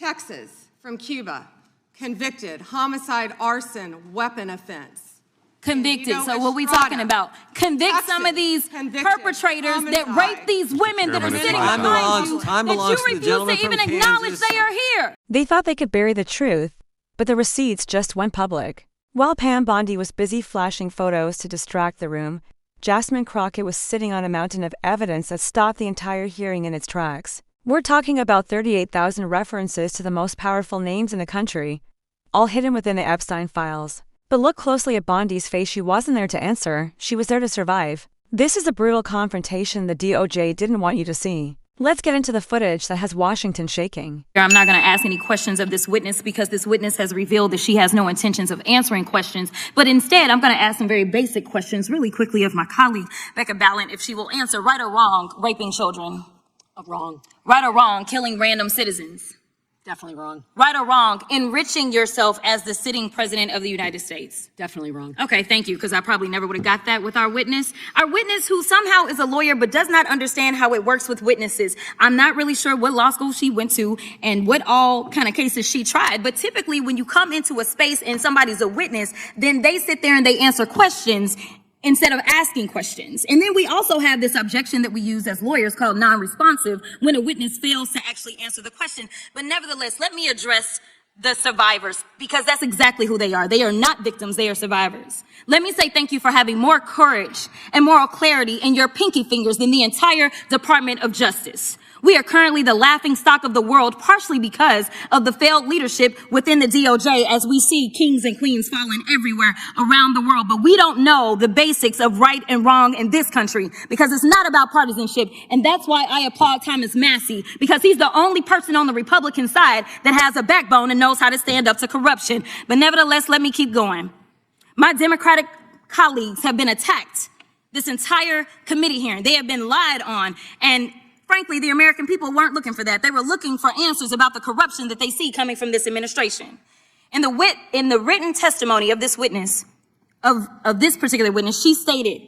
Texas, from Cuba, convicted, homicide, arson, weapon offense. Convicted. So what we talking about? Convict Texas, some of these perpetrators that rape these women that are sitting behind you that you refuse to even acknowledge they are here. They thought they could bury the truth, but the receipts just went public. While Pam Bondi was busy flashing photos to distract the room, Jasmine Crockett was sitting on a mountain of evidence that stopped the entire hearing in its tracks. We're talking about 38,000 references to the most powerful names in the country, all hidden within the Epstein files. But look closely at Bondi's face. She wasn't there to answer, she was there to survive. This is a brutal confrontation the DOJ didn't want you to see. Let's get into the footage that has Washington shaking. I'm not going to ask any questions of this witness because this witness has revealed that she has no intentions of answering questions. But instead, I'm going to ask some very basic questions really quickly of my colleague, Becca Ballant, if she will answer right or wrong, raping children. Wrong. Right or wrong, killing random citizens. Definitely wrong. Right or wrong, enriching yourself as the sitting president of the United States. Definitely wrong. Okay, thank you, because I probably never would have got that with our witness. Our witness who somehow is a lawyer but does not understand how it works with witnesses. I'm not really sure what law school she went to and what all kind of cases she tried, but typically when you come into a space and somebody's a witness, then they sit there and they answer questions instead of asking questions. And then we also have this objection that we use as lawyers called non-responsive when a witness fails to actually answer the question. But nevertheless, let me address the survivors because that's exactly who they are. They are not victims, they are survivors. Let me say thank you for having more courage and moral clarity in your pinky fingers than the entire Department of Justice. We are currently the laughing stock of the world, partially because of the failed leadership within the DOJ as we see kings and queens falling everywhere around the world. But we don't know the basics of right and wrong in this country because it's not about partisanship. And that's why I applaud Thomas Massie, because he's the only person on the Republican side that has a backbone and knows how to stand up to corruption. But nevertheless, let me keep going. My Democratic colleagues have been attacked this entire committee hearing. They have been lied on, and frankly, the American people weren't looking for that. They were looking for answers about the corruption that they see coming from this administration. In the written testimony of this witness, of this particular witness, she stated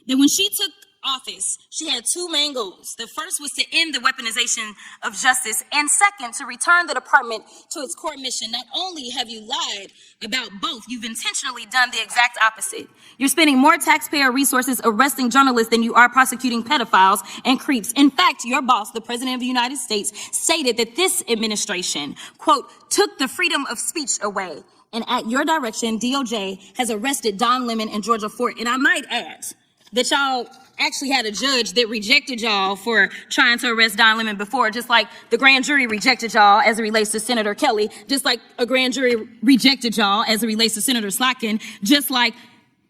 that when she took office, she had two main goals. The first was to end the weaponization of justice, and second, to return the department to its core mission. Not only have you lied about both, you've intentionally done the exact opposite. You're spending more taxpayer resources arresting journalists than you are prosecuting pedophiles and creeps. In fact, your boss, the President of the United States, stated that this administration, quote, took the freedom of speech away. And at your direction, DOJ has arrested Don Lemon and Georgia Fort. And I might add that y'all actually had a judge that rejected y'all for trying to arrest Don Lemon before, just like the grand jury rejected y'all as it relates to Senator Kelly, just like a grand jury rejected y'all as it relates to Senator Slotkin, just like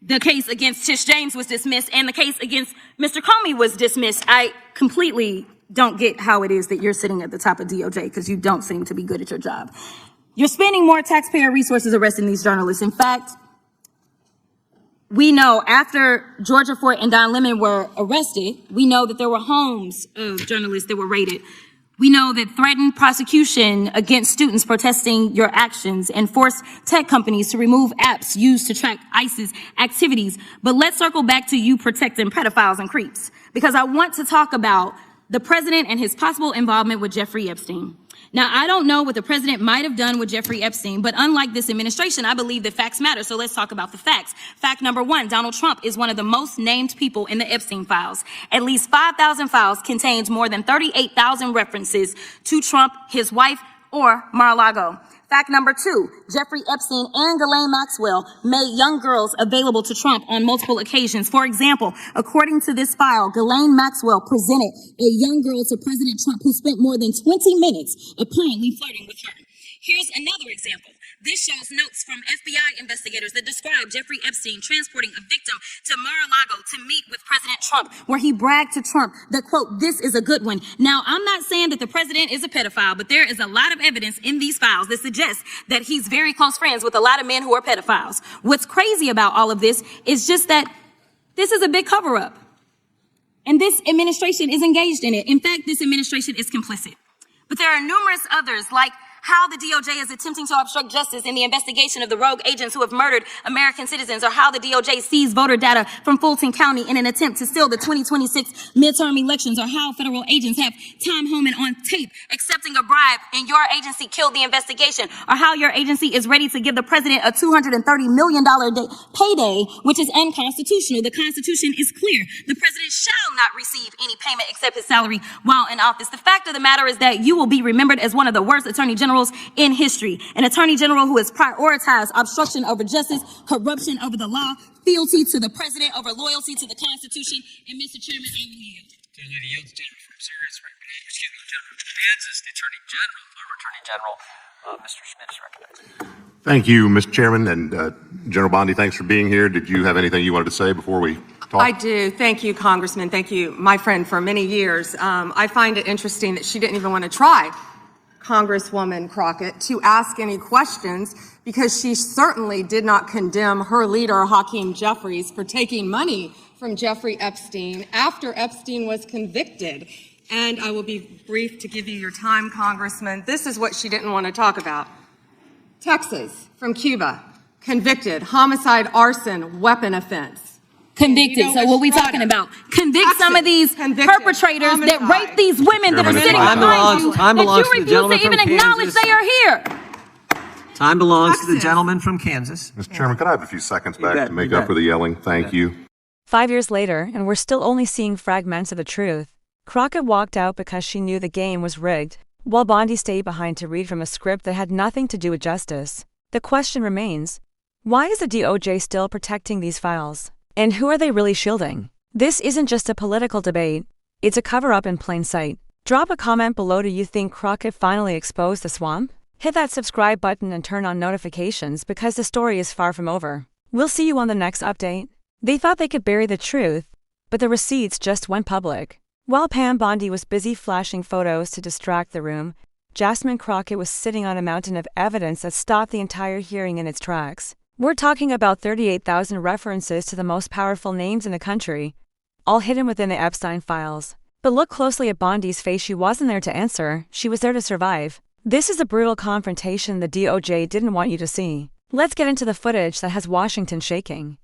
the case against Tish James was dismissed and the case against Mr. Comey was dismissed. I completely don't get how it is that you're sitting at the top of DOJ because you don't seem to be good at your job. You're spending more taxpayer resources arresting these journalists. In fact, we know after Georgia Fort and Don Lemon were arrested, we know that there were homes of journalists that were raided. We know that threatened prosecution against students protesting your actions and forced tech companies to remove apps used to track ISIS activities. But let's circle back to you protecting pedophiles and creeps, because I want to talk about the president and his possible involvement with Jeffrey Epstein. Now, I don't know what the president might have done with Jeffrey Epstein, but unlike this administration, I believe that facts matter. So let's talk about the facts. Fact number one, Donald Trump is one of the most named people in the Epstein files. At least 5,000 files contains more than 38,000 references to Trump, his wife, or Mar-a-Lago. Fact number two, Jeffrey Epstein and Ghislaine Maxwell made young girls available to Trump on multiple occasions. For example, according to this file, Ghislaine Maxwell presented a young girl to President Trump who spent more than 20 minutes apparently flirting with her. Here's another example. This shows notes from FBI investigators that describe Jeffrey Epstein transporting a victim to Mar-a-Lago to meet with President Trump, where he bragged to Trump that, quote, this is a good one. Now, I'm not saying that the president is a pedophile, but there is a lot of evidence in these files that suggests that he's very close friends with a lot of men who are pedophiles. What's crazy about all of this is just that this is a big cover-up, and this administration is engaged in it. In fact, this administration is complicit. But there are numerous others, like how the DOJ is attempting to obstruct justice in the investigation of the rogue agents who have murdered American citizens, or how the DOJ seized voter data from Fulton County in an attempt to steal the 2026 midterm elections, or how federal agents have Tom Homan on tape accepting a bribe and your agency killed the investigation, or how your agency is ready to give the president a $230 million payday, which is unconstitutional. The Constitution is clear. The president shall not receive any payment except his salary while in office. The fact of the matter is that you will be remembered as one of the worst attorney generals in history. An attorney general who has prioritized obstruction over justice, corruption over the law, fealty to the president over loyalty to the Constitution. And Mr. Chairman, I will yield. To yield the gentleman from serious excuse me, gentleman from Kansas, the Attorney General, our Attorney General, Mr. Schmidt is recognized. Thank you, Mr. Chairman, and General Bondi, thanks for being here. Did you have anything you wanted to say before we talk? I do. Thank you, Congressman. Thank you, my friend, for many years. I find it interesting that she didn't even want to try, Congresswoman Crockett, to ask any questions, because she certainly did not condemn her leader, Hakeem Jeffries, for taking money from Jeffrey Epstein after Epstein was convicted. And I will be brief to give you your time, Congressman. This is what she didn't want to talk about. Texas, from Cuba, convicted, homicide, arson, weapon offense. Convicted. So what we talking about? Convict some of these perpetrators that rape these women that are sitting behind you, that you refuse to even acknowledge they are here. Time belongs to the gentleman from Kansas. Mr. Chairman, could I have a few seconds back to make up for the yelling? Thank you. 5 years later, and we're still only seeing fragments of the truth. Crockett walked out because she knew the game was rigged, while Bondi stayed behind to read from a script that had nothing to do with justice. The question remains, why is the DOJ still protecting these files? And who are they really shielding? This isn't just a political debate, it's a cover-up in plain sight. Drop a comment below. Do you think Crockett finally exposed the swamp? Hit that subscribe button and turn on notifications, because the story is far from over. We'll see you on the next update. They thought they could bury the truth, but the receipts just went public. While Pam Bondi was busy flashing photos to distract the room, Jasmine Crockett was sitting on a mountain of evidence that stopped the entire hearing in its tracks. We're talking about 38,000 references to the most powerful names in the country, all hidden within the Epstein files. But look closely at Bondi's face. She wasn't there to answer, she was there to survive. This is a brutal confrontation the DOJ didn't want you to see. Let's get into the footage that has Washington shaking.